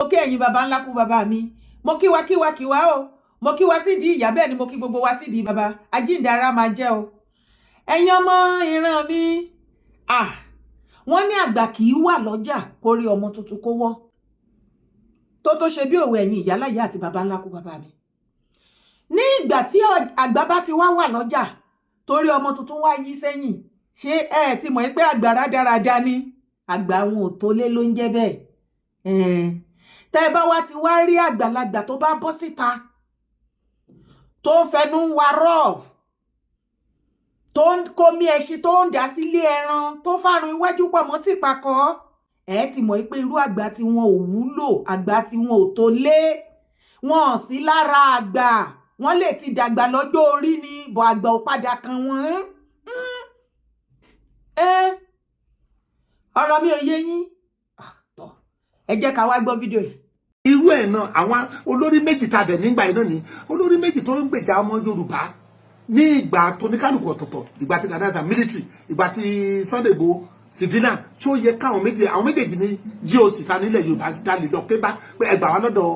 mo kí ẹ̀yin baba ńlá kú baba mi mo kí wa o mo kí wa sídìí ìyá bẹ́ẹ̀ ni mo kí gbogbo wa sídìí baba ajíǹdara máa jẹ́ o ẹ̀yin ọmọ ìran mi wọ́n ní àgbà kì í wà lọ́jà kó rí ọmọ tuntun kó wọ́ tó ṣe bí òwe ẹ̀yin ìyáláyà àti baba ńlá kú baba mi ní ìgbà tí àgbà bá ti wá wà lọ́jà torí ọmọ tuntun wá yí sẹ́yìn ṣé ẹ ti mọ̀ pé àgbà rádaràda ni àgbà wọn ò tó lé ló ń jẹ́ bẹ́ẹ̀ tẹ́ bá wá ti wá rí àgbàlagbà tó bá bọ́ síta tó fẹnu wa rọ́ọ̀f tó ń kómi ẹṣin tó ń dá sílé ẹran tó fárun iwájú pọ̀ mọ́ tìpàkọ́ ẹ ti mọ̀ pé irú àgbà tí wọn ò wúlò àgbà tí wọn ò tó lé wọn ò sí lára àgbà wọn lè ti dàgbà lọ́jọ́ orí ni bọ̀ àgbà ò padà kan wọn. Ọ̀rọ̀ mi ò yé yín ẹ jẹ́ ká wá gbọ́ fídíò yìí. Irú ẹ̀ náà àwọn olórí méjì tá a dẹ̀ nígbà yìí náà ni olórí méjì tó ń gbèjà ọmọ Yorùbá ní ìgbà tó ní kálukú ọ̀tọ̀ọ̀tọ̀ ìgbà tí Ghanaian military ìgbà tí Sunday Igboho civilian tí ó yẹ káwọn méjèèjì ní GOC ta nílẹ̀ Yorùbá ta lè lọ kébá pé ẹgbà wá lọ́dọ̀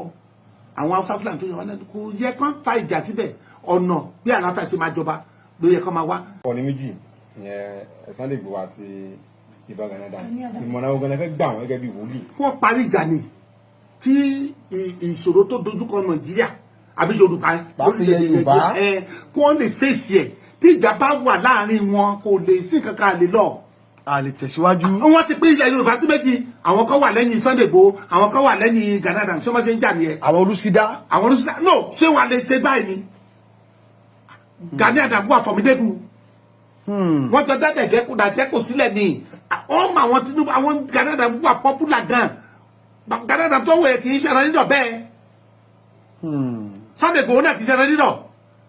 àwọn Hausa Fulani tó yẹ wọn lẹ́nu kò yẹ kán fa ìjà síbẹ̀ ọ̀nà bí àlàáfíà ṣe máa jọba ló yẹ kán máa wá. ọ̀nì méjì ìyẹn Sunday Igboho àti Ìbà Gani Adams ìmọ̀ràn ogun ẹ̀fẹ́ gbà wọ́n gẹ́gẹ́ bí wòlíì. wọ́n parí ìjà ni tí ìṣòro tó dojúkọ Nàìjíríà àbí Yorùbá kí wọ́n lè fèsì ẹ̀ tí ìjà bá wà láàrin wọn kò lè sí kankan lè lọ. a lè tẹ̀síwájú. wọ́n ti pín ilẹ̀ Yorùbá sí méjì àwọn kan wà lẹ́yìn Sunday Igboho àwọn kan wà lẹ́yìn Gani Adams ṣé wọ́n ṣe ń jà nìyẹn. àwọn olùsídá. no ṣé wàá lè ṣe báyìí ni Gani Adams wà formidable. wọ́n jọ dáadáa jẹ́kù sílẹ̀ ni ọmọ àwọn Tinubu àwọn Gani Adams wà popular gan Gani Adams tó wẹ̀ kì í ṣe ẹran nídọ̀ bẹ́ẹ̀ Sunday Igboho náà kì í ṣe ẹran nídọ̀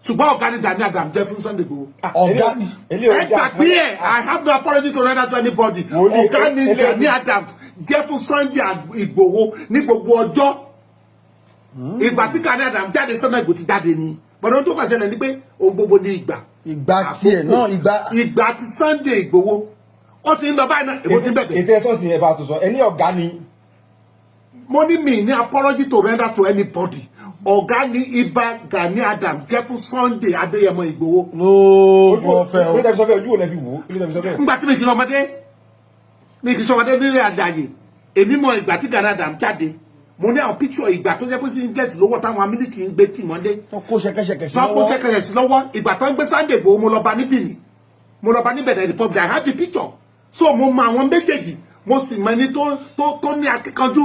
ṣùgbọ́n ọ̀gá ni Gani Adams jẹ́ fún Sunday Igboho. ọ̀gá ni ẹ gbà pé ẹ I have no apology to render to anybody ọ̀gá ni Gani Adams jẹ́ fún Sunday Igboho ní gbogbo ọjọ́ ìgbà tí Gani Adams jáde Sunday Igboho ti jáde ni bọ̀dọ̀ tó kàn ṣẹlẹ̀ ni pé ohun gbogbo ní ìgbà tiẹ̀ náà ìgbà tí Sunday Igboho ó ti ń lọ báyìí náà èbó ti ń bẹ̀bẹ̀. ètò ẹ̀sọ́ sì ẹ̀ bá tó sọ ẹni ọ̀gá ni. mo ní mi ní apology to render to anybody ọ̀gá ni Ìbà Gani Adams jẹ́ fún Sunday Adéyẹmọ Igboho. ló fẹ́ o. ilé tẹ̀sí sọ́fẹ́ ojú ò lẹ́ fi wò ó ilé tẹ̀sí sọ́fẹ́. nígbà tí mi kì í sọmọdé nílé àdáyé èmi mọ ìgbà tí Gani Adams jáde mo ní àwọn picture ìgbà tó jẹ́ pé singlet lọ́wọ́ táwọn amílítì ń gbé tì mọ́lé. tó kó ṣẹ̀kẹ̀ṣẹ̀kẹ̀ sí lọ́wọ́ ìgbà tó ń gbé Sunday Igboho mo lọ bá ní Benin mo lọ bá ní Benin Republic I have the picture so mo mọ àwọn méjèèjì mo sì mọ ẹni tó ní akíkanjú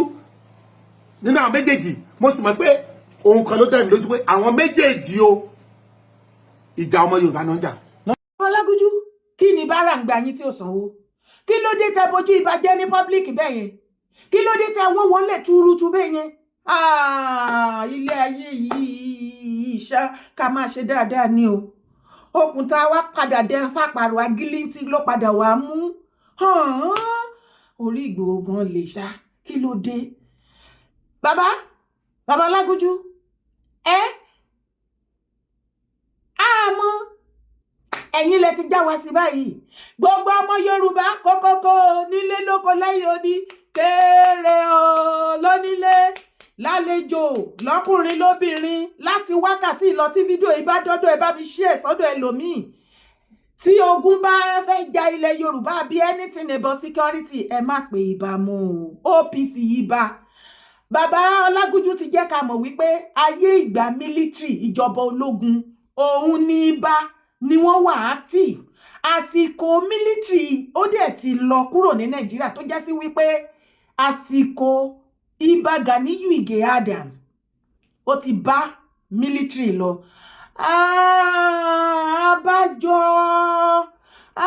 nínú àwọn méjèèjì mo sì mọ pé ohun kan ló dẹ̀ mí lójú pé àwọn méjèèjì o ìjà ọmọ Yorùbá náà jà. Ọlágúnjú kí ni bára ń gba yín tí ò sanwó kí ló dé tẹ bójú ìbàjẹ́ ní public bẹ́ẹ̀ yẹn kí ló dé tẹ wọ́n wọlé túrútú bẹ́ẹ̀ yẹn ilé ayé yìí ṣá ká máa ṣe dáadáa ni o okùn tá a wá padà dẹ fàpàrọ̀ agilintí ló padà wá mú orí Ìgbòho gan lè ṣá kí ló dé bàbá Ọlágúnjú àmọ́ ẹ̀yin lẹ ti já wa sí báyìí gbogbo ọmọ Yorùbá kókókó nílé lóko lẹ́yìn odi kéré o lónílé lálejò lọ́kùnrin lóbìnrin láti wákàtí lọ tí fídíò yìí bá dọ́dọ̀ ẹ bá mi ṣí ẹ̀ sọ́dọ̀ ẹlòmíì tí ogun bá fẹ́ ja ilẹ̀ Yorùbá bí anything about security ẹ má pè ìbámu OPC yìí bá bàbá Ọlágúnjú ti jẹ́ ká mọ̀ wípé ayé ìgbà military ìjọba ológun òun ní ibà ni wọ́n wà active àsìkò military ó dẹ̀ ti lọ kúrò ní Nàìjíríà tó jẹ́ sí wípé àsìkò Ìbà Ganiyu Ige Adams ó ti bá military lọ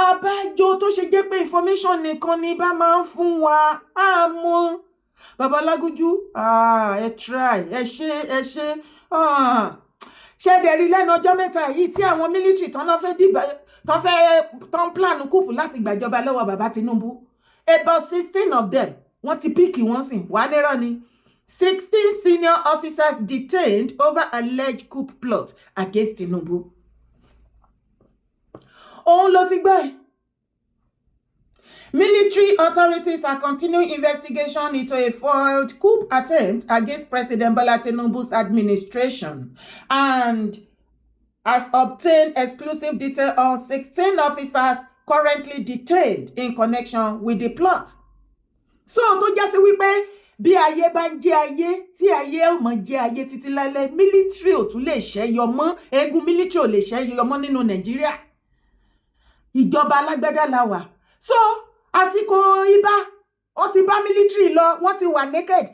àbájọ tó ṣe jẹ́ pé information nìkan ni bá máa ń fún wa àmọ́ bàbá Ọlágúnjú ẹ try ẹ ṣe ṣẹ́dẹ̀rí lẹ́nu ọjọ́ mẹ́ta yìí tí àwọn military tán plan kúùpù láti gbàjọba lọ́wọ́ bàbá Tinubu about 16 of them wọ́n ti píìkì wọ́n sìn wà nírọ́ ni 16 senior officers detained over alleged coup plot against Tinubu. Òun ló ti gbọ́ ẹ̀ Military authorities are continuing investigation into a foiled coup attempt against President Bola Tinubu's administration and has obtained exclusive detail on 16 officers currently detained in connection with the plot. So tó já sí wípé bí ayé bá ń jẹ́ ayé tí ayé ò mọ̀ jẹ́ ayé títí láéláé, military ò tún lè ṣẹ́yọ mọ́, eégún military ò lè ṣẹ́yọ mọ́ nínú Nàìjíríà. Ìjọba alágbádá la wà. So àsìkò ibà ó ti bá military lọ, wọ́n ti wà naked.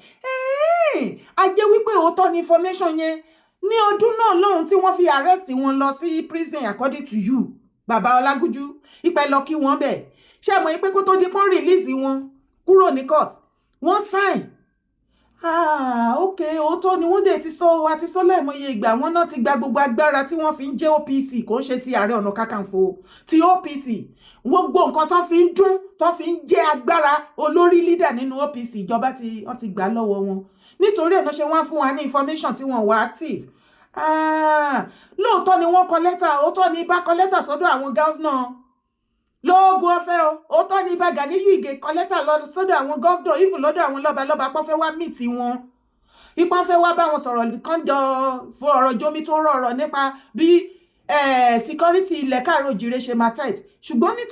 A jẹ́ wípé òótọ́ ni information yẹn ní ọdún náà lọ́hùn tí wọ́n fi arrest wọn lọ sí prison according to you Bàbá Ọlágúnjú ìpẹ́ lọ kí wọ́n bẹ̀. Ṣé mọ̀ pé kó tó di pọ́n release wọn kúrò ní court wọ́n sign. Okay, òótọ́ ni wọ́n dẹ̀ ti sọ àti sọ láìmọye ìgbà wọn náà ti gba gbogbo agbára tí wọ́n fi ń jẹ́ OPC kò ń ṣe ti Ààrẹ Ọ̀nà Kakanfò ti OPC gbogbo nǹkan tó fi ń dún tó fi ń jẹ́ agbára olórí leader nínú OPC ìjọba tí wọ́n ti gbà lọ́wọ́ wọn nítorí ẹ̀ náà ṣe wọ́n fún wa ní information tí wọ́n wà active. Lóòótọ́ ni wọ́n kọ lẹ́tà, òótọ́ ni Ìbà kọ lẹ́tà sọ́dọ̀ àwọn gọ́vnà lóògùn ọ̀fẹ́ o, òótọ́ ni Ìbà Gàníyù Ìgè kọ lẹ́tà lọ sọ́dọ̀ àwọn gọ́vnà even lọ́dọ̀ àwọn lọ́balọ́ba pọ́n fẹ́ wá meet wọn, ipá fẹ́ wá bá wọn sọ̀rọ̀ kán jọ fún ọ̀rọ̀ jomi tó rọrọ̀ nípa bí security ilẹ̀ Káàárọ̀-Oòjíire ṣe máa tight. Ṣùgbọ́n ní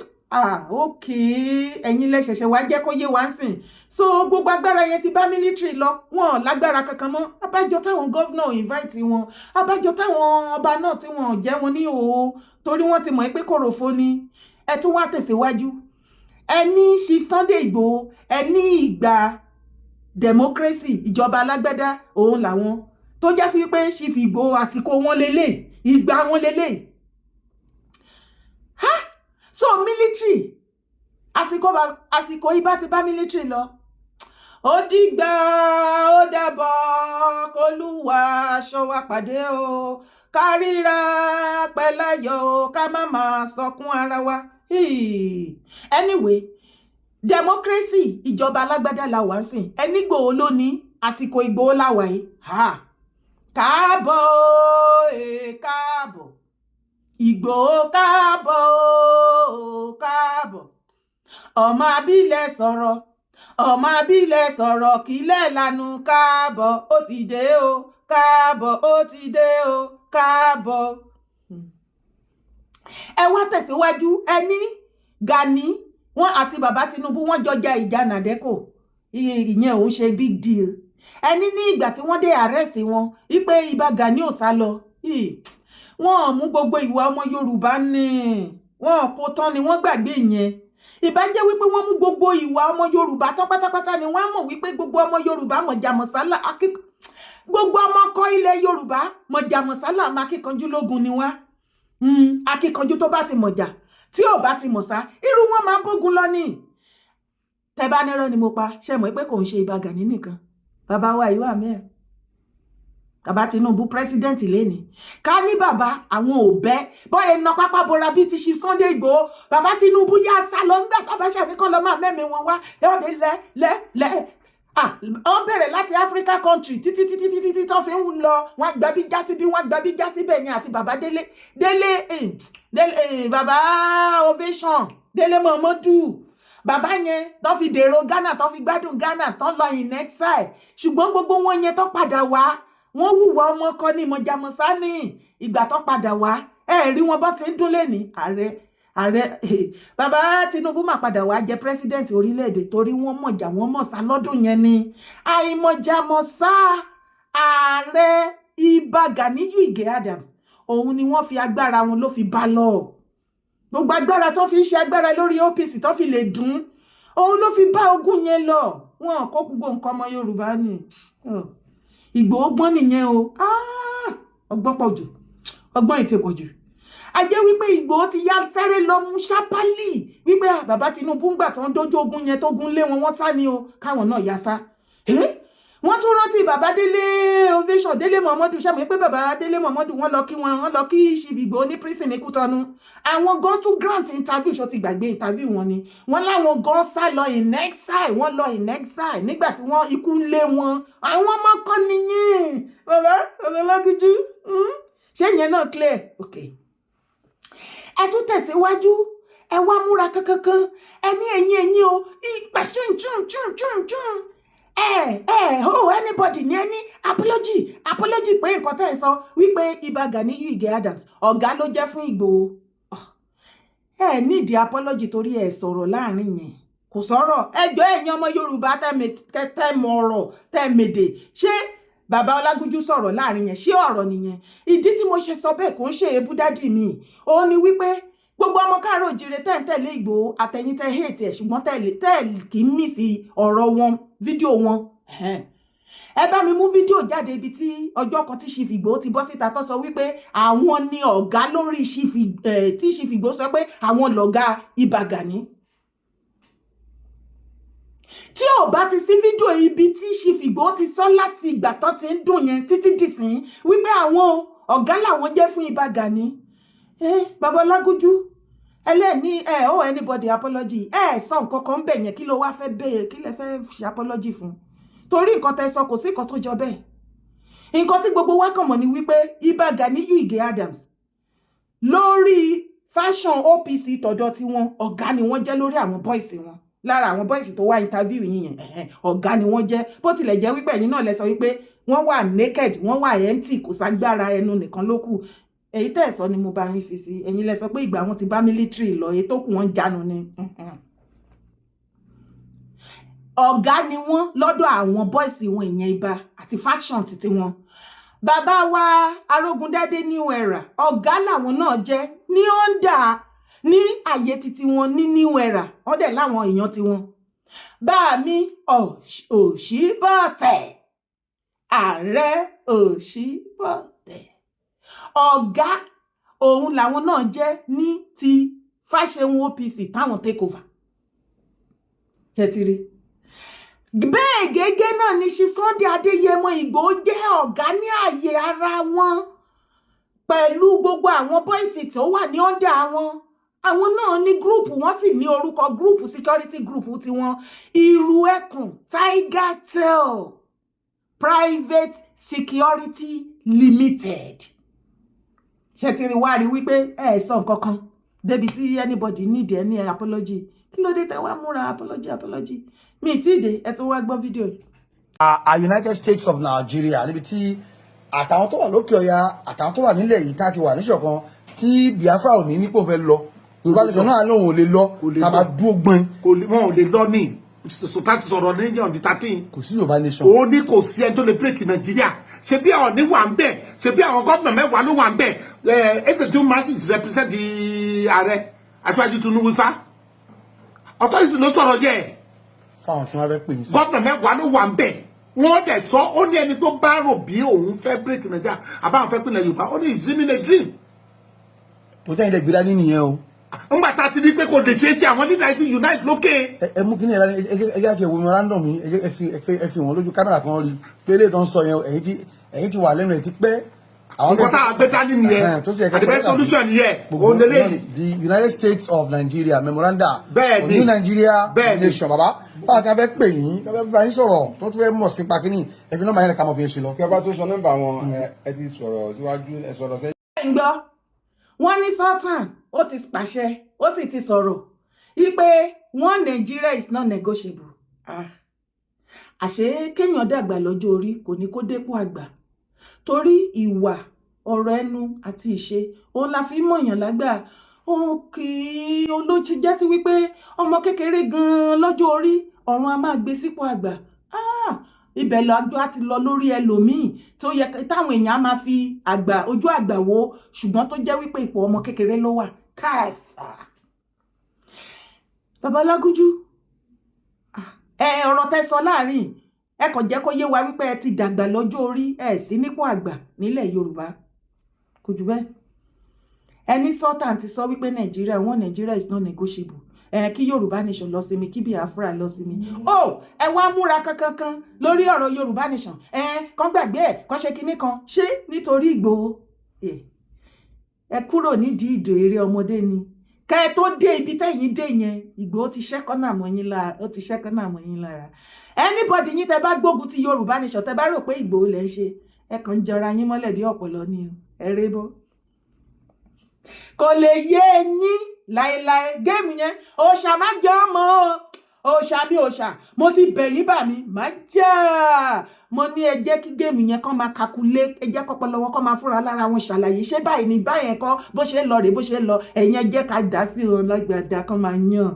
okay, ẹ̀yin lẹ ṣẹ̀ṣẹ̀ wá jẹ́ kó yé wa ń sìn. So gbogbo agbára yẹn ti bá military lọ, wọn lágbára kankan mọ́. Abájọ táwọn gọ́vnà invite wọn, abájọ táwọn ọba náà tí wọn jẹ́ wọn ní òó torí wọ́n ti mọ̀ pé kòròfo ni. Ẹ tún wá tẹ̀síwájú. Ẹni Chief Sunday Igboho, ẹni ìgbà democracy ìjọba alágbádá òun làwọn tó já sí wípé Chief Igboho àsìkò wọn lélẹ̀, ìgbà wọn lélẹ̀. So military àsìkò Ìbà ti bá military lọ. Ó dìgbà ó dàbọ̀ k'Olúwa ṣọ́ wa pàdé o, ká ríra pẹ̀láyọ̀ o, ká má máa sọkún ara wa. Anyway, democracy ìjọba alágbádá la wà sìn. Ẹni Ìgbòho ló ní àsìkò Ìgbòho la wà yìí. Káàbọ̀ káàbọ̀ Ìgbòho káàbọ̀ káàbọ̀ ọmọ abílẹ̀ sọ̀rọ̀ ọmọ abílẹ̀ sọ̀rọ̀ kílẹ̀ lanu káàbọ̀ ó ti dé o káàbọ̀ ó ti dé o káàbọ̀. Ẹ wá tẹ̀síwájú. Ẹni Gani wọn àti bàbá Tinubu wọn jọjà ìjà nàdẹ́kò ìyẹn òun ṣe big deal. Ẹni ní ìgbà tí wọ́n dé arrest wọn wípé Ìbà Gani ò sá lọ. Wọ́n mú gbogbo ìwà ọmọ Yorùbá ní wọ́n kò tán ni wọ́n gbàgbé ìyẹn. Ìbá jẹ́ wípé wọ́n mú gbogbo ìwà ọmọ Yorùbá tán pátápátá ni wọ́n mọ̀ wípé gbogbo ọmọ Yorùbá mọ̀jàmọ̀sálà gbogbo ọmọ kọ́ ilẹ̀ Yorùbá mọ̀jàmọ̀sálà máa kíkanjú lógun ni wá. Akíkanjú tó bá ti mọ̀jà tí ò bá ti mọ̀sá irú wọn máa bógun lọ ní. Tẹ́ bá nírọ́ ni mo pa ṣe mọ̀ pé kò ń ṣe Ìbà Gani nìkan. Bàbá wa ìwà mẹ́rin. Bàbá Tinubu president lẹ́ni. Ká ní bàbá àwọn òbẹ́ bọ́ ẹ̀nà pápá bora bí ti ṣe Sunday Igboho. Bàbá Tinubu yá sá lọ ńgbà tábàṣà ní kọ́ lọ máa mẹ́mi wọn wá. Lẹ́ wọ́n bẹ̀rẹ̀ láti Africa country títí tó fi ń lọ. Wọ́n gbà bí já sí bí wọ́n gbà bí já sí bẹ́ẹ̀ yẹn àti bàbá Délé bàbá Ovation Délé Momodu. Bàbá yẹn tó fi dèrò Ghana tó fi gbádùn Ghana tó lọ in exile. Ṣùgbọ́n gbogbo wọn yẹn tó padà wá. Wọ́n wùwà ọmọ kan ní mọ̀jàmọ̀sá ní ìgbà tó padà wá. Rí wọn bọ́ ti ń dún lẹ́ni ààrẹ bàbá Tinubu máa padà wá jẹ president orílẹ̀-èdè torí wọ́n mọ̀sá lọ́dún yẹn ni. Àìmọ̀jàmọ̀sá ààrẹ Ìbà Gàníyù Ìgè Adams òun ni wọ́n fi agbára wọn ló fi bá lọ. Gbogbo agbára tó fi ń ṣe agbára lórí OPC tó fi lè dùn òun ló fi bá ogun yẹn lọ. Wọn kó gbogbo nǹkan ọmọ Yorùbá ni. Ìgbòho gbọ́n nìyẹn o. Ọgbọ́n pọ̀ jù, ọgbọ́n ètè pọ̀ jù. A jẹ́ wípé Ìgbòho ti yá sáré lọ mú ṣápálì wípé bàbá Tinubu ń gbà tó ń dójú ogun yẹn tó gún lé wọn wọ́n sá ni o káwọn náà yá sá. Wọ́n tún rántí bàbá Délé Ovation Délé Momodu ṣàmì pé bàbá Délé Momodu wọ́n lọ kí Chief Igboho ní prison ní Kútọ́nù. Àwọn gan tún grant interview ṣó ti gbàgbé interview wọn ni. Wọ́n láwọn gan sá lọ in exile, wọ́n lọ in exile nígbà tí wọ́n ikú ń lé wọn. Àwọn ọmọ kan nìyẹn. Bàbá Ọlágúnjú. Ṣé ìyẹn náà clear? Okay. Ẹ tún tẹ̀síwájú. ẹ wá múra kankan ẹni ẹ̀yin o ìgbà chun anybody ní ẹni apology pé nǹkan tẹ́ ẹ sọ wípé Ìbà Gàníyù Ìgè Adams ọ̀gá ló jẹ́ fún Ìgbòho ẹ nídìí apology torí ẹ sọ̀rọ̀ láàrin yẹn kò sọ̀rọ̀ ẹjọ́ ẹ̀yin ọmọ Yorùbá tẹ́ mọ ọ̀rọ̀ tẹ́ mèdè ṣé bàbá Ọlágúnjú sọ̀rọ̀ láàrin yẹn ṣé ọ̀rọ̀ nìyẹn ìdí tí mo ṣe sọ bẹ́ẹ̀ kò ń ṣe ebú dádì mi òun ni wípé gbogbo ọmọ káàárọ̀ òjìrè tẹ́ ń tẹ̀lé Ìgbòho àtẹ̀yìn tẹ́ hate ẹ̀ ṣùgbọ́n tẹ́ kì í mí sí ọ̀rọ̀ wọn fídíò wọn ẹ bá mi mú fídíò jáde ibi tí ọjọ́ kan tí Chief Ìgbòho ti bọ́ síta tó sọ wípé àwọn ni ọ̀gá lórí tí Chief Ìgbòho sọ pé àwọn lọ̀gá Ìbà Gàní tí ò bá ti sí fídíò ibi tí Chief Ìgbòho ti sọ láti ìgbà tó ti ń dùn yẹn títí dìsín wípé àwọn ọ̀gá làwọn jẹ́ fún Ìbà Gàní bàbá Ọlágúnjú ẹlẹ́ni anybody apology sọ nǹkan kan bẹ̀ yẹn kí ló wá fẹ́ béèrè kí lẹ fẹ́ ṣe apology fún torí nǹkan tẹ́ sọ kò sí nǹkan tó jọ bẹ́ẹ̀ nǹkan tí gbogbo wa kàn mọ̀ ni wípé Ìbà Gàníyù Ìgè Adams lórí fashion OPC tọ̀dọ̀ tí wọn ọ̀gá ni wọ́n jẹ́ lórí àwọn boys wọn lára àwọn boys tó wá interview yín yẹn ọ̀gá ni wọ́n jẹ́ bó tilẹ̀ jẹ́ wípé ẹ̀yin náà lẹ sọ wípé wọ́n wà naked wọ́n wà empty kò ságbára ẹnu nìkan ló kù èyí tẹ́ ẹ̀ sọ ni mo bá yín fi sí ẹ̀yin lẹ sọ pé ìgbà wọn ti bá military lọ èyí tó kù wọ́n jánu ni ọ̀gá ni wọ́n lọ́dọ̀ àwọn boys wọn ìyẹn Ìbà àti faction títí wọn bàbá wa Arógundádé New Era ọ̀gá làwọn náà jẹ́ ní under ní àyè títí wọn ní New Era wọ́n dẹ̀ láwọn èèyàn tiwọn bá mi Òṣìbọ̀tẹ̀ ààrẹ Òṣìbọ̀tẹ̀ ọ̀gá òun làwọn náà jẹ́ ní ti Fáṣẹ̀hùn OPC táwọn take over ṣètìrí bẹ́ẹ̀ gẹ́gẹ́ náà ni ṣe Sunday Adéyẹmọ Ìgbòho jẹ́ ọ̀gá ní ààyè ara wọn pẹ̀lú gbogbo àwọn bọ́ìsì tó wà ní ọ̀dà àwọn náà ní gúrùpù wọ́n sì ní orúkọ gúrùpù security group tiwọn Ìrù Ẹkùn Tiger Tail Private Security Limited ṣètìrí wá rí wípé sọ nǹkan kan débi tí anybody need any apology kí ló dé tẹ́ wá múra apology mi tí ìdè ẹ tó wá gbọ́ fídíò yìí. United States of Nigeria níbi tí àtàwọn tó wà lókè ọya àtàwọn tó wà nílẹ̀ yìí tá ti wà níṣọ̀kan tí Biafra ò ní nípò fẹ́ lọ Yorùbá nation náà lóun ò lè lọ ká máa dúró gbọ́n. wọn ò lè lọ ní sọtá ti sọ̀rọ̀ ní ọ̀dí 13. kò sí Yorùbá nation. ó ní kò sí ẹni tó lè bírèkì Nàìjíríà ṣe bí àwọn ní wà ń bẹ̀ ṣe bí àwọn gómìnà mẹ́wàá ló wà ń bẹ̀ ẹsẹ̀ tí ó máa sì represent di ààrẹ Aṣíwájú Tinubu fa authority ló sọ̀rọ̀ yẹ fáwọn tí wọ́n fẹ́ pè ní sí. gómìnà mẹ́wàá ló wà ń bẹ̀ wọ́n dẹ̀ sọ ó ní ẹni tó bá rò bí òun fẹ́ bírèkì Nàìjíríà àbáwọn fẹ́ pín Yorùbá ó ní is dreaming a dream. tó tẹ́yìn lè gbé dání nìyẹn o. ńgbà tá a ti ní pé kò lè ṣeé ṣe àwọn nígbà tí unite lókè. ẹ mú kíní ẹgbẹ́ àti ẹ̀wò memorandum yìí ẹ fi wọn lójú kámẹ́rà kan rí pé eléyìí tó ń sọ yẹn ẹ̀yìn ti wà lẹ́nu ẹ̀ ti pẹ́. nǹkan tá a gbé dání nìyẹn àdìbẹ́ solution yẹn òun lélẹ́yìn. the United States of Nigeria memorandum bẹ́ẹ̀ ni New Nigeria nation bàbá fáwọn tí wọ́n fẹ́ pè yín wọ́n fẹ́ bá yín sọ̀rọ̀ tó tún fẹ́ mọ̀ sí pàkínní ẹ fi nọ́mbà yẹn ká mọ̀ fi ṣe lọ. kí ọba tó sọ nọ́mbà wọn ẹ ti sọ̀rọ̀ síwájú ẹ sọ̀rọ̀ sẹ́yìn. gbọ́ wọ́n ní Sultan ó ti pàṣẹ ó sì ti sọ̀rọ̀ wípé one Nigeria is not negotiable. àṣé kéèyàn dàgbà lọ́jọ́ orí kò ní kó dépò àgbà torí ìwà ọ̀rọ̀ ẹnu àti ìṣe òun la fi mọ̀yàn lágbà òun kì í olójú jẹ́ sí wípé ọmọ kékeré gan-an lọ́jọ́ orí ọ̀run a máa gbé sípò àgbà ibẹ̀ lọ́jọ́ á ti lọ lórí ẹlòmíì tó yẹ táwọn èèyàn á máa fi ojú àgbà wo ṣùgbọ́n tó jẹ́ wípé ipò ọmọ kékeré ló wà káàsà. Bàbá Ọlágúnjú ọ̀rọ̀ tẹ́ sọ láàrin ẹ kàn jẹ́ kó yé wa wípé ẹ ti dàgbà lọ́jọ́ orí ẹ sí nípò àgbà nílẹ̀ Yorùbá kò jù bẹ́ẹ̀ ẹni Sultan ti sọ wípé Nigeria is not negotiable kí Yorùbá nation lọ sinmi kí Biafra lọ sinmi ẹ wá múra kankan lórí ọ̀rọ̀ Yorùbá nation kàn gbàgbé ẹ̀ kàn ṣe kinní kan ṣé nítorí Ìgbòho ẹ kúrò nídìí ìdò eré ọmọdé ni kẹ́ ẹ tó dé ibi tẹ́yìn dé yẹn Ìgbòho ti ṣẹ́kọ́nà mọ́ yín lára anybody yín tẹ́ bá gbógun ti Yorùbá nation tẹ́ bá rò pé Ìgbòho lẹ́ ṣe ẹ kàn ń jọra yín mọ́lẹ̀ bí ọ̀pọ̀lọ́ ni ẹ rébọ́ kò lè yé yín láéláé géèmù yẹn òòṣà má jẹ́ ọmọ òòṣà mi òòṣà mo ti bẹ̀yìn bà mí má jà mo ní ẹ jẹ́ kí géèmù yẹn kán máa kakulé ẹ jẹ́ kọ́pọ̀ lọ́wọ́ kán máa fúnra lára wọn ṣàlàyé ṣé báyìí ní báyẹn kọ́ bó ṣe ń lọ rèé bó ṣe ń lọ ẹ̀yin ẹ jẹ́ ká dá sí wọn lọ́gbàdá kán máa yàn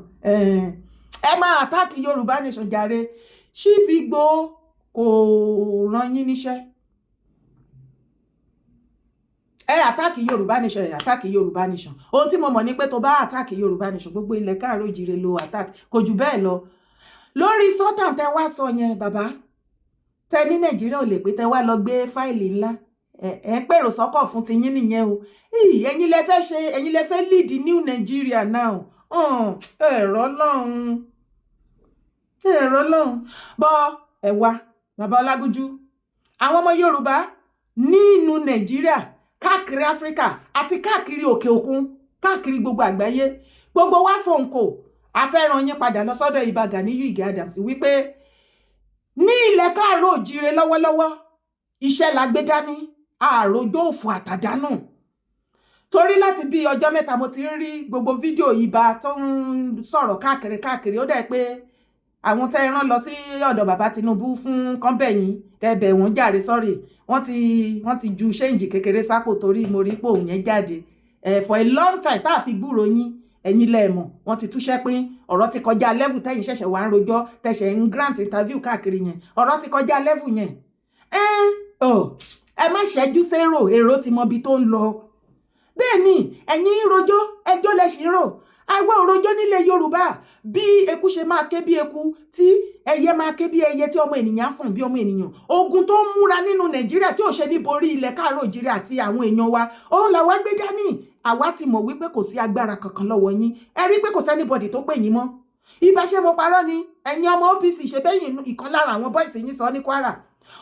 ẹ máa àtáàkì Yorùbá Nation jàre Chief Igboho kò rán yín níṣẹ́ ẹ àtáàkì Yorùbá Nation ẹ àtáàkì Yorùbá Nation ohun tí mo mọ̀ ní pé tó bá àtáàkì Yorùbá Nation gbogbo ilẹ̀ káàró jire lo àtáàkì kò jù bẹ́ẹ̀ lọ lórí sọ́tàn tẹ wá sọ yẹn bàbá tẹ ní Nàìjíríà ò lè pé tẹ wá lọ gbé fáìlì ńlá ẹ pèrò sọ́kọ̀ fún ti yín nìyẹn o ẹ̀yin lẹ fẹ́ ṣe ẹ̀yin lẹ fẹ́ lead new Nigeria now ẹ̀rọ lọ́hùn bọ́ ẹ wá bàbá Ọlágúnjú àwọn ọmọ Yorùbá nínú Nàìjíríà káàkiri Áfíríkà àti káàkiri òkè òkun káàkiri gbogbo àgbáyé gbogbo wa fòǹkò afẹ́ràn yín padà lọ sọ́dọ̀ Ìbà Gàníyù Ìgè Adams wípé ní ilẹ̀ káàró òjìire lọ́wọ́lọ́wọ́ iṣẹ́ la gbé dání àròjọ òfò àtàdánù torí láti bí ọjọ́ mẹ́ta mo ti rí gbogbo fídíò Ìbà tó ń sọ̀rọ̀ káàkiri ó dẹ̀ pé àwọn tẹ́ rán lọ sí ọ̀dọ̀ bàbá Tinubu fún kọ́ńbẹ̀yìn kẹbẹ̀ wọ́n jàre sọ́rí wọ́n ti ju ṣéǹjì kékeré sápò torí mo rí pò yẹn jáde for a long time tá a fi gbúrò yín ẹ̀yin lẹ́ẹ̀mọ̀ wọ́n ti túṣẹ́ pín ọ̀rọ̀ ti kọjá level tẹ́yìn ṣẹ̀ṣẹ̀ wá ń rojọ́ tẹ̀ṣẹ̀ ń grant interview káàkiri yẹn ọ̀rọ̀ ti kọjá level yẹn ẹ má ṣẹ́jú sérò èrò ti mọ ibi tó ń lọ bẹ́ẹ̀ ni ẹ̀yin rojọ́ ẹjọ́ lẹ́ṣin rò àwa òrojọ́ nílẹ̀ Yorùbá bí eku ṣe máa ké bí eku tí ẹyẹ máa ké bí ẹyẹ tí ọmọ ènìyàn fún bí ọmọ ènìyàn ogun tó ń múra nínú Nàìjíríà tí ò ṣe ní borí ilẹ̀ káàró òjìrì àti àwọn èèyàn wa òun làwa gbé dání àwa ti mọ̀ wípé kò sí agbára kankan lọ́wọ́ yín ẹ rí pé kò sẹ́nibọ̀dì tó pè yín mọ́ ibà ṣe mo parọ́ ni ẹ̀yin ọmọ OPC ṣe bẹ́yìn ìkan lára àwọn bọ́ìsì yín sọ ní Kwara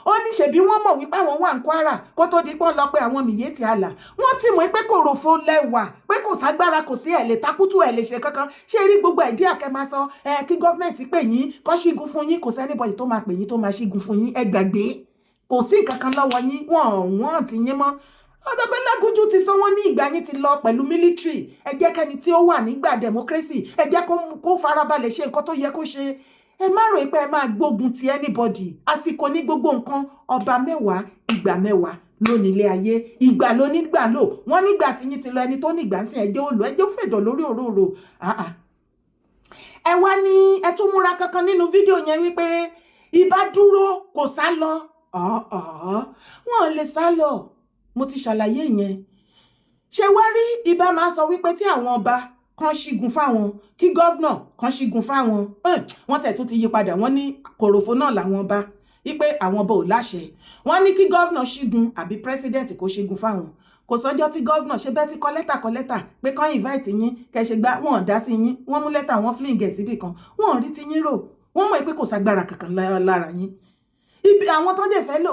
ó ní ṣebí wọ́n mọ̀ wípé àwọn wà ní Kwara kó tó di pọ́n lọ pé àwọn Miyetti Allah wọ́n ti mọ̀ pé kòròfo lẹ́wà pé kò ságbára kò sí ẹ̀ lè takutu ẹ̀ lè ṣe kankan ṣé rí gbogbo ẹ̀dí àkẹ́ máa sọ kí gọ́ọ̀mẹ̀ntì pè yín kó ṣígun fún yín kò sẹ́nibọ̀dì tó máa pè yín tó máa ṣígun fún yín ẹ gbàgbé kò sí kankan lọ́wọ́ yín wọ́n ti yín mọ́ Bàbá Ọlágúnjú ti sọ wọ́n ní ìgbà yín ti lọ pẹ̀lú military ẹ jẹ́ kẹ́ni tí ó wà nígbà democracy ẹ jẹ́ kó farabalẹ̀ ṣe nǹkan tó yẹ kó ṣe ẹ má rò pé ẹ máa gbógun ti anybody àsìkò ní gbogbo nǹkan ọba mẹ́wàá ìgbà mẹ́wàá lónílé ayé ìgbà lónígbà lò wọ́n nígbà tí yín ti lọ ẹni tó nígbà ń sìn ẹjọ́ òlò ẹjọ́ fèdọ̀ lórí òróró ẹ wá ní ẹ tún múra kankan nínú fídíò yẹn wípé Ìbà dúró kò sá lọ wọn ò lè sá lọ mo ti ṣàlàyé yẹn ṣe wá rí Ìbà máa sọ wípé tí àwọn ọba kan ṣígun fáwọn kí gọ́vnà kan ṣígun fáwọn wọ́n tẹ̀ tó ti yí padà wọ́n ní kòròfo náà làwọn ọba wípé àwọn ọba ò láṣẹ wọ́n ní kí gọ́vnà ṣígun àbí pírẹsidẹ́ǹtì kó ṣígun fáwọn kò sọ́jọ́ tí gọ́vnà ṣe bẹ́ẹ̀ tí kọ lẹ́tà pé kán invite yín kẹ́ ṣe gbá wọn dá sí yín wọ́n mú lẹ́tà wọn fling síbì kan wọn rí ti yín rò wọ́n mọ̀ pé kò ságbára kankan lára yín ibi àwọn tó dẹ̀ fẹ́ lò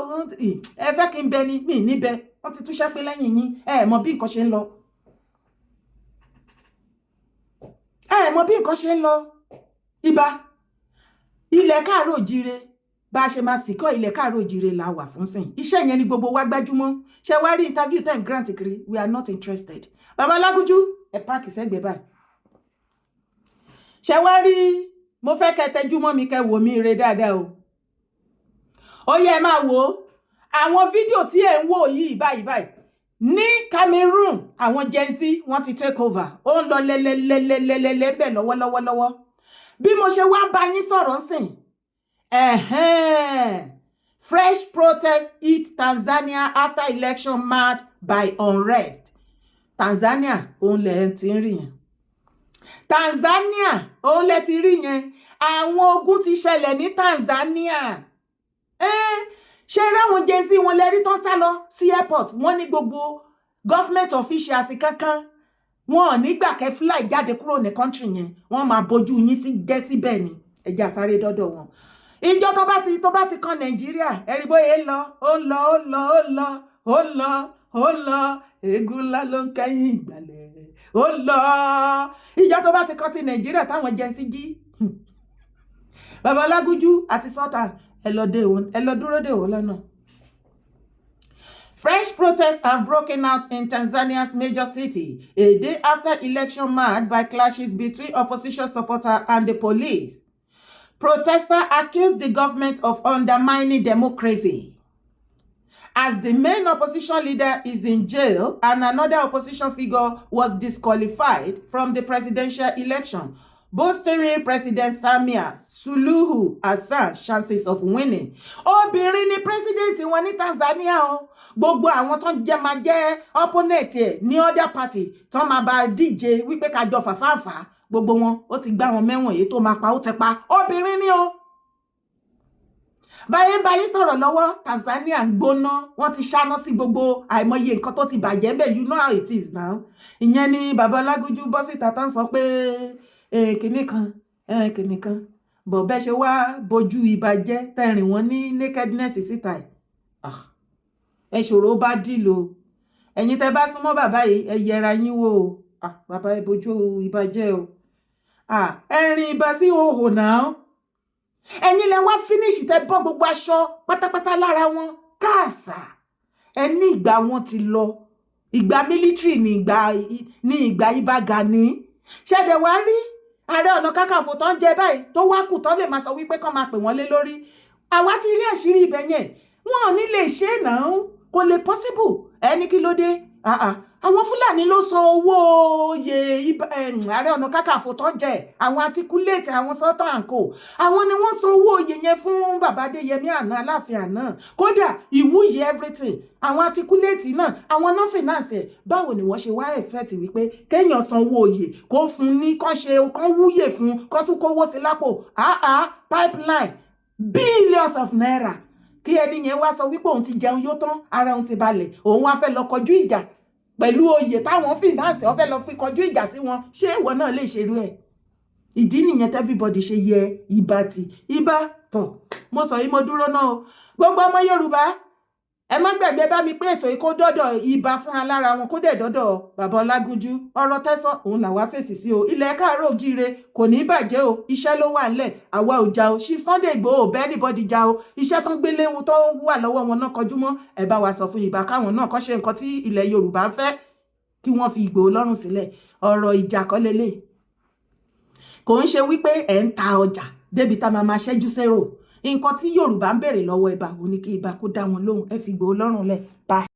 ẹ fẹ́ kí n bẹ ni mí níbẹ̀ wọ́n ti túṣẹ́ pé lẹ́yìn yín ẹ mọ̀ bí nǹkan ṣe ń lọ Ìbà ilẹ̀ káàró òjìire bá a ṣe máa sìnkọ́ ilẹ̀ káàró òjìire là wà fún sìn iṣẹ́ yẹn ni gbogbo wa gbájúmọ́ ṣe wá rí interview ten grant kiri we are not interested Bàbá Ọlágúnjú ẹ páàkì sẹ́gbẹ̀ẹ́ báyìí ṣe wá rí mo fẹ́ kẹ́ tẹjú mọ́ mi kẹ́ wò mí re dáadáa ó yẹ ẹ máa wò ó àwọn fídíò tí ẹ ń wò yìí báyìí ní Cameroon àwọn Gen Z wọ́n ti take over ó ń lọ lẹ́lẹ́lẹ́lẹ́lẹ́lẹ́ bẹ́ẹ̀ lọ́wọ́lọ́wọ́ bí mo ṣe wá bá yín sọ̀rọ̀ sìn fresh protest hit Tanzania after election marred by unrest Tanzania òun lẹ̀ ti ń rí yẹn Tanzania òun lẹ̀ ti rí yẹn àwọn ogun ti ṣẹlẹ̀ ní Tanzania ṣe ráwọn Gen Z wọn lẹ́rí tán sá lọ sí airport wọ́n ní gbogbo government officials kankan wọn ò nígbà kẹ́ fly jáde kúrò ní country yẹn wọ́n máa bójú yín sí jẹ́ síbẹ̀ ni ẹja sáré dọ́dọ̀ wọn ìjọ tó bá ti kan Nàìjíríà ẹ̀rí bóyá ó lọ eégún ńlá ló ń kẹ́yìn ìgbàlẹ̀ ó lọ ìjọ tó bá ti kan ti Nàìjíríà táwọn Gen Z jí Bàbá Ọlágúnjú àti sọ́tà ẹ lọ dúró dè wọ́n lọ́nà Fresh protests have broken out in Tanzania's major city a day after election marred by clashes between opposition supporters and the police. Protesters accused the government of undermining democracy. As the main opposition leader is in jail and another opposition figure was disqualified from the presidential election, bolstering President Samia Suluhu Hassan's chances of winning. Obìnrin ni president wọn ní Tanzania o. Gbogbo àwọn tó jẹ́ máa jẹ́ opponent ẹ̀ ní other party tó máa bá díje wípé ká jọ fàfáàfà gbogbo wọn ó ti gbá wọn mẹ́wọ̀n èyí tó máa pa ó ti pa. Obìnrin ni o. Báyé sọ̀rọ̀ lọ́wọ́ Tanzania ń gbóná wọ́n ti ṣáná sí gbogbo àìmọye nǹkan tó ti bàjẹ́ bẹ́ẹ̀ you know how it is now. Ìyẹn ni bàbá Ọlágúnjú bọ́ síta tán sọ pé kìnní kan bọ̀ bẹ́ẹ̀ ṣe wá bojú ìbàjẹ́ tẹ̀rìn wọn ní nakedness síta ẹ̀ ṣòro bá dìlò ẹ̀yin tẹ́ bá súnmọ́ bàbá yìí ẹ yẹra yín wò ó bàbá ẹ bojú ìbàjẹ́ o ẹ̀rìn ìbá sí òhò náà ẹ̀yin lẹ wá finish tẹ́ bọ́ gbogbo aṣọ pátápátá lára wọn káàsà ẹ ní ìgbà wọn ti lọ ìgbà military ní ìgbà Ìbà Gani ṣẹ̀dẹ̀ wá rí Ààrẹ Ọ̀nà Kakanfò tó ń jẹ báyìí tó wá kù tó lè máa sọ wípé kán máa pè wọ́n lé lórí àwa ti rí àṣírí ibẹ̀ yẹn wọn ò ní lè ṣe é náà kò lè possible ẹni kí ló dé àwọn Fúlàní ló san owó oyè Ààrẹ Ọ̀nà Kakanfò tó ń jẹ àwọn articulate àwọn Sultan and Co àwọn ni wọ́n san owó oyè yẹn fún bàbá Adéyẹmí àná Aláàfin àná kódà ìwúyè everything àwọn articulate náà àwọn náà finance ẹ̀ báwo ni wọ́n ṣe wá expect wípé kéèyàn san owó oyè kó fún ní kán ṣe kán wúyè fún kán tún kówó sí lápò pipeline billions of naira kí ẹni yẹn wá sọ wípé òun ti jẹun yó tán ara òun ti balẹ̀ òun wá fẹ́ lọ kọjú ìjà pẹ̀lú oyè táwọn finance ó fẹ́ lọ fi kọjú ìjà sí wọn ṣé ìwọ náà lè ṣerú ẹ̀ ìdí nìyẹn everybody ṣe yẹ Ìbà tì Ìbà tọ̀ mo sọ yìí mo dúró náà o gbogbo ọmọ Yorùbá ẹ má gbàgbé bá mi pé ètò yìí kó dọ́dọ̀ Ìbà fúnra lára wọn kó dẹ̀ dọ́dọ̀ bàbá Ọlágúnjú ọ̀rọ̀ tẹ́sán òun làwa fèsì sí o ilẹ̀ káàárọ̀ òjíire kò ní bàjẹ́ o iṣẹ́ ló wà ńlẹ̀ àwa ò jà o Chief Sunday Igboho bẹ́ẹ̀ anybody jà o iṣẹ́ tó ń gbélé wọn tó wà lọ́wọ́ wọn náà kọjú mọ́ ẹ bá wa sọ fún Ìbà káwọn náà kọ́ ṣe nǹkan tí ilẹ̀ Yorùbá ń fẹ́ kí wọ́n fi Ìgbòho lọ́rùn sílẹ̀ ọ̀rọ̀ ìjà kọ́ lélẹ̀ kò ń ṣe wípé ẹ̀ ń ta ọjà débi tá máa ṣẹ́jú sẹ́rò nǹkan tí Yorùbá ń bèrè lọ́wọ́ Ìbà òní kí Ìbà kó dá wọn lóhùn ẹ fi Ìgbòho lọ́rùn lẹ̀ bye.